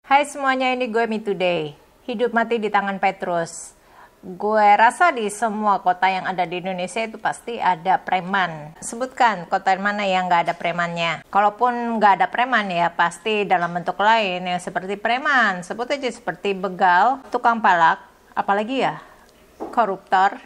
Hai semuanya, ini gue Me Today. Hidup mati di tangan Petrus. Gue rasa di semua kota yang ada di Indonesia itu pasti ada preman. Sebutkan kota mana yang nggak ada premannya. Kalaupun nggak ada preman ya pasti dalam bentuk lain yang seperti preman. Sebut aja seperti begal, tukang palak, apalagi ya koruptor.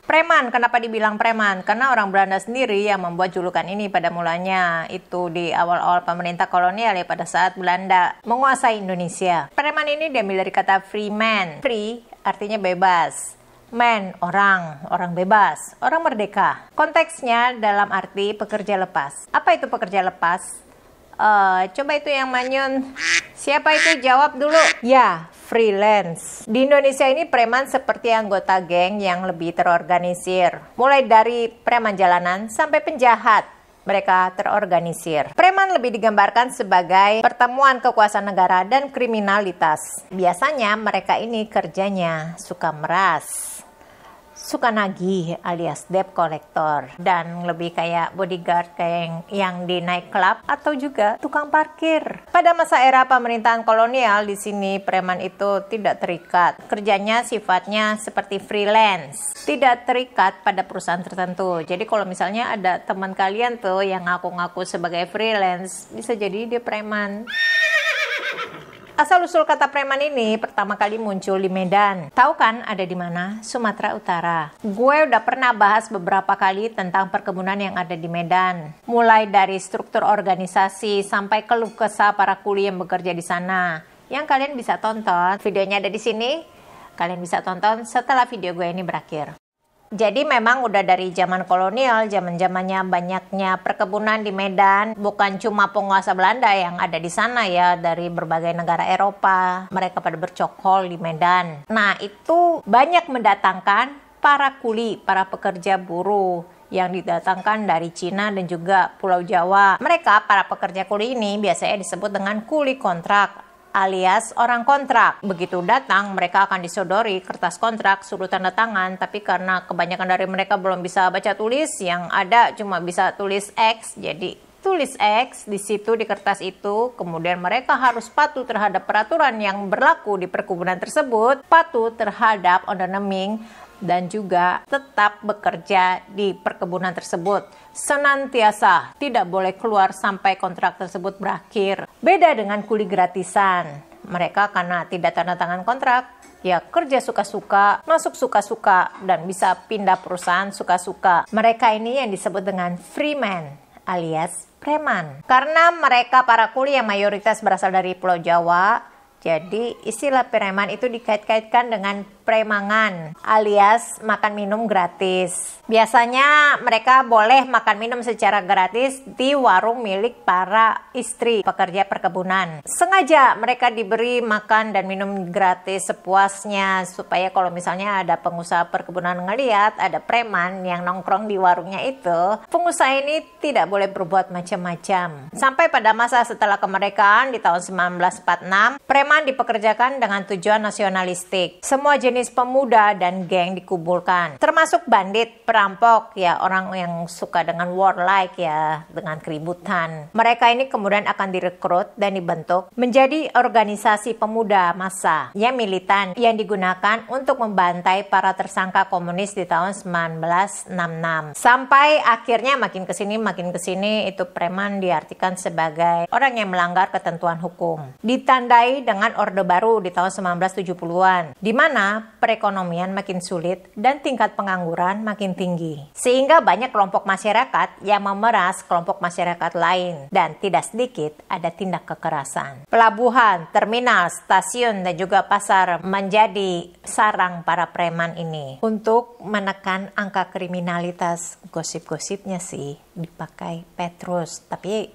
Preman, kenapa dibilang preman? Karena orang Belanda sendiri yang membuat julukan ini pada mulanya. Itu di awal-awal pemerintah kolonial ya, pada saat Belanda menguasai Indonesia. Preman ini diambil dari kata free man. Free artinya bebas. Man, orang bebas, orang merdeka. Konteksnya dalam arti pekerja lepas. Apa itu pekerja lepas? Coba itu yang manyun. Siapa itu? Jawab dulu. Ya, freelance. Di Indonesia ini preman seperti anggota geng yang lebih terorganisir. Mulai dari preman jalanan sampai penjahat, mereka terorganisir. Preman lebih digambarkan sebagai pertemuan kekuasaan negara dan kriminalitas. Biasanya mereka ini kerjanya suka meras, suka nagih alias debt collector, dan lebih kayak bodyguard kayak yang di night club atau juga tukang parkir. Pada masa era pemerintahan kolonial di sini preman itu tidak terikat. Kerjanya sifatnya seperti freelance, tidak terikat pada perusahaan tertentu. Jadi kalau misalnya ada teman kalian tuh yang ngaku-ngaku sebagai freelance, bisa jadi dia preman. Asal-usul kata preman ini pertama kali muncul di Medan. Tahu kan ada di mana? Sumatera Utara. Gue udah pernah bahas beberapa kali tentang perkebunan yang ada di Medan. Mulai dari struktur organisasi sampai keluh kesah para kuli yang bekerja di sana. Yang kalian bisa tonton, videonya ada di sini. Kalian bisa tonton setelah video gue ini berakhir. Jadi memang udah dari zaman kolonial, zaman-zamannya banyaknya perkebunan di Medan. Bukan cuma penguasa Belanda yang ada di sana ya, dari berbagai negara Eropa. Mereka pada bercokol di Medan. Nah itu banyak mendatangkan para kuli, para pekerja buruh yang didatangkan dari Cina dan juga Pulau Jawa. Mereka, para pekerja kuli ini biasanya disebut dengan kuli kontrak, alias orang kontrak. Begitu datang, mereka akan disodori kertas kontrak, suruh tanda tangan, tapi karena kebanyakan dari mereka belum bisa baca tulis, yang ada cuma bisa tulis X, jadi tulis X di situ di kertas itu, kemudian mereka harus patuh terhadap peraturan yang berlaku di perkebunan tersebut, patuh terhadap owner-naming, dan juga tetap bekerja di perkebunan tersebut. Senantiasa tidak boleh keluar sampai kontrak tersebut berakhir. Beda dengan kuli gratisan. Mereka karena tidak tanda tangan kontrak, ya kerja suka-suka, masuk suka-suka, dan bisa pindah perusahaan suka-suka. Mereka ini yang disebut dengan freeman alias preman. Karena mereka para kuli yang mayoritas berasal dari Pulau Jawa, jadi istilah preman itu dikait-kaitkan dengan premangan alias makan minum gratis. Biasanya mereka boleh makan minum secara gratis di warung milik para istri pekerja perkebunan. Sengaja mereka diberi makan dan minum gratis sepuasnya supaya kalau misalnya ada pengusaha perkebunan ngeliat ada preman yang nongkrong di warungnya itu, pengusaha ini tidak boleh berbuat macam-macam. Sampai pada masa setelah kemerdekaan di tahun 1946, preman dipekerjakan dengan tujuan nasionalistik. Semua jenis pemuda dan geng dikumpulkan, termasuk bandit, perampok, ya orang yang suka dengan warlike ya, dengan keributan. Mereka ini kemudian akan direkrut dan dibentuk menjadi organisasi pemuda massa yang militan yang digunakan untuk membantai para tersangka komunis di tahun 1966. Sampai akhirnya makin kesini itu preman diartikan sebagai orang yang melanggar ketentuan hukum. Ditandai dengan Orde Baru di tahun 1970-an, di mana perekonomian makin sulit dan tingkat pengangguran makin tinggi. Sehingga banyak kelompok masyarakat yang memeras kelompok masyarakat lain, dan tidak sedikit ada tindak kekerasan. Pelabuhan, terminal, stasiun, dan juga pasar menjadi sarang para preman ini. Untuk menekan angka kriminalitas, gosip-gosipnya sih dipakai Petrus, tapi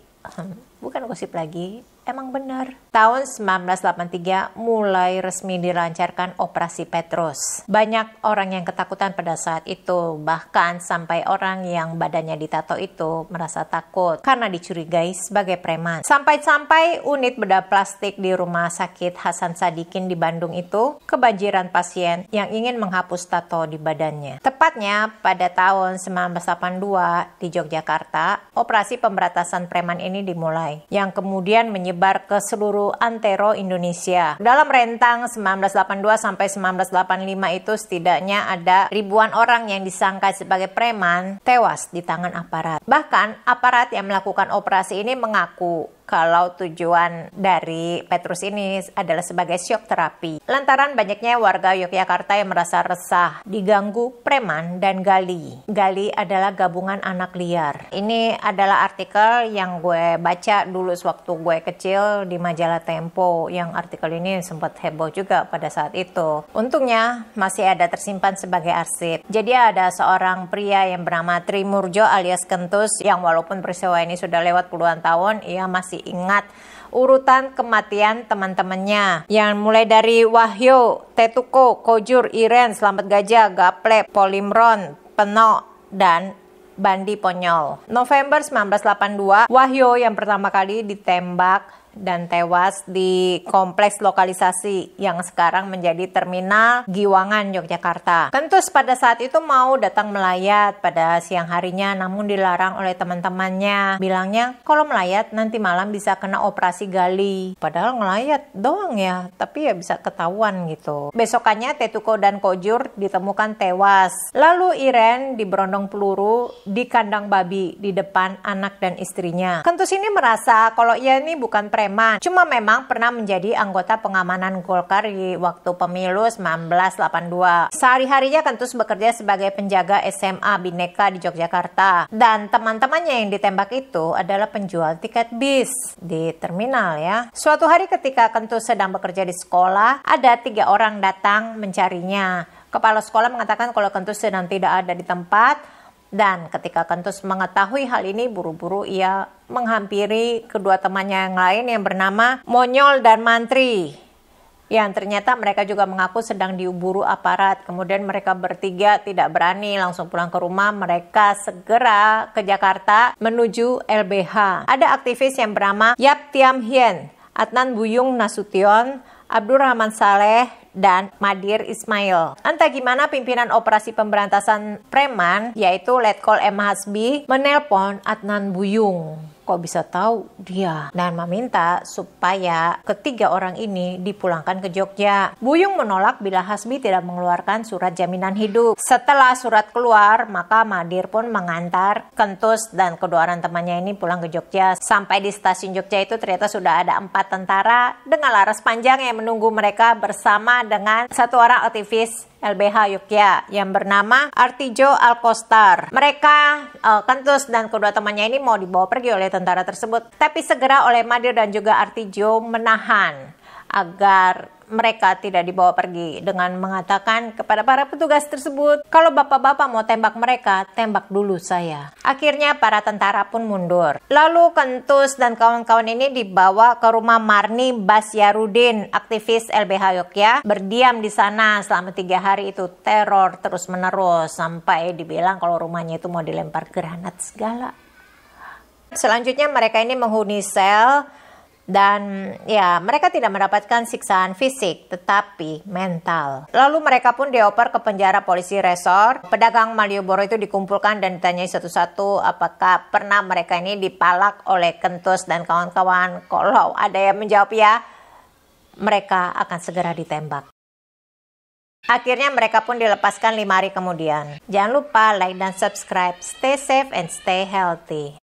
bukan gosip lagi, emang benar. Tahun 1983 mulai resmi dilancarkan Operasi Petrus. Banyak orang yang ketakutan pada saat itu, bahkan sampai orang yang badannya ditato itu merasa takut karena dicurigai sebagai preman. Sampai-sampai unit bedah plastik di Rumah Sakit Hasan Sadikin di Bandung itu kebanjiran pasien yang ingin menghapus tato di badannya. Tepatnya pada tahun 1982 di Yogyakarta, operasi pemberantasan preman ini dimulai, yang kemudian menyebar ke seluruh yaitu Antero Indonesia. Dalam rentang 1982 sampai 1985 itu setidaknya ada ribuan orang yang disangka sebagai preman tewas di tangan aparat. Bahkan aparat yang melakukan operasi ini mengaku kalau tujuan dari Petrus ini adalah sebagai syok terapi. Lantaran banyaknya warga Yogyakarta yang merasa resah, diganggu preman dan gali. Gali adalah gabungan anak liar. Ini adalah artikel yang gue baca dulu sewaktu gue kecil di majalah Tempo, yang artikel ini sempat heboh juga pada saat itu. Untungnya masih ada tersimpan sebagai arsip. Jadi ada seorang pria yang bernama Trimurjo alias Kentus, yang walaupun peristiwa ini sudah lewat puluhan tahun, ia masih ingat urutan kematian teman-temannya yang mulai dari Wahyu, Tetuko, Kojur, Iren, Slamet Gajah, Gaple, Polimron, Peno, dan Bandi Ponyol. November 1982, Wahyu yang pertama kali ditembak dan tewas di kompleks lokalisasi yang sekarang menjadi Terminal Giwangan, Yogyakarta. Kentus pada saat itu mau datang melayat pada siang harinya, namun dilarang oleh teman-temannya. Bilangnya kalau melayat nanti malam bisa kena operasi gali. Padahal ngelayat doang ya, tapi ya bisa ketahuan gitu. Besokannya Tetuko dan Kojur ditemukan tewas. Lalu Iren diberondong peluru di kandang babi di depan anak dan istrinya. Kentus ini merasa kalau ia ini bukan preman, cuma memang pernah menjadi anggota pengamanan Golkar di waktu pemilu 1982. Sehari-harinya Kentus bekerja sebagai penjaga SMA Bhinneka di Yogyakarta. Dan teman-temannya yang ditembak itu adalah penjual tiket bis di terminal ya. Suatu hari ketika Kentus sedang bekerja di sekolah, ada 3 orang datang mencarinya. Kepala sekolah mengatakan kalau Kentus sedang tidak ada di tempat. Dan ketika Kentus mengetahui hal ini, buru-buru ia menghampiri kedua temannya yang lain yang bernama Monyol dan Mantri, yang ternyata mereka juga mengaku sedang diburu aparat. Kemudian mereka bertiga tidak berani langsung pulang ke rumah. Mereka segera ke Jakarta menuju LBH. Ada aktivis yang bernama Yap Tiam Hien, Adnan Buyung Nasution, Abdurrahman Saleh, dan Madir Ismail. Entah gimana pimpinan operasi pemberantasan preman, yaitu Letkol M. Hasbi, menelpon Adnan Buyung. Kok bisa tahu dia? Dan meminta supaya ketiga orang ini dipulangkan ke Jogja. Buyung menolak bila Hasbi tidak mengeluarkan surat jaminan hidup. Setelah surat keluar, maka Madir pun mengantar Kentus dan kedua orang temannya ini pulang ke Jogja. Sampai di stasiun Jogja itu ternyata sudah ada 4 tentara dengan laras panjang yang menunggu mereka bersama dengan satu orang aktivis LBH Yogyakarta yang bernama Artijo Alkostar. Mereka, Kentus dan kedua temannya ini mau dibawa pergi oleh tentara tersebut, tapi segera oleh Madir dan juga Artijo menahan agar mereka tidak dibawa pergi dengan mengatakan kepada para petugas tersebut, kalau bapak-bapak mau tembak mereka, tembak dulu saya. Akhirnya para tentara pun mundur. Lalu Kentus dan kawan-kawan ini dibawa ke rumah Marni Basyarudin, aktivis LBH Yogyakarta. Berdiam di sana selama 3 hari. Itu teror terus menerus sampai dibilang kalau rumahnya itu mau dilempar granat segala. Selanjutnya mereka ini menghuni sel. Dan ya, mereka tidak mendapatkan siksaan fisik, tetapi mental. Lalu mereka pun dioper ke penjara polisi resor. Pedagang Malioboro itu dikumpulkan dan ditanyai satu-satu apakah pernah mereka ini dipalak oleh Kentus dan kawan-kawan. Kalau ada yang menjawab ya, mereka akan segera ditembak. Akhirnya mereka pun dilepaskan 5 hari kemudian. Jangan lupa like dan subscribe. Stay safe and stay healthy.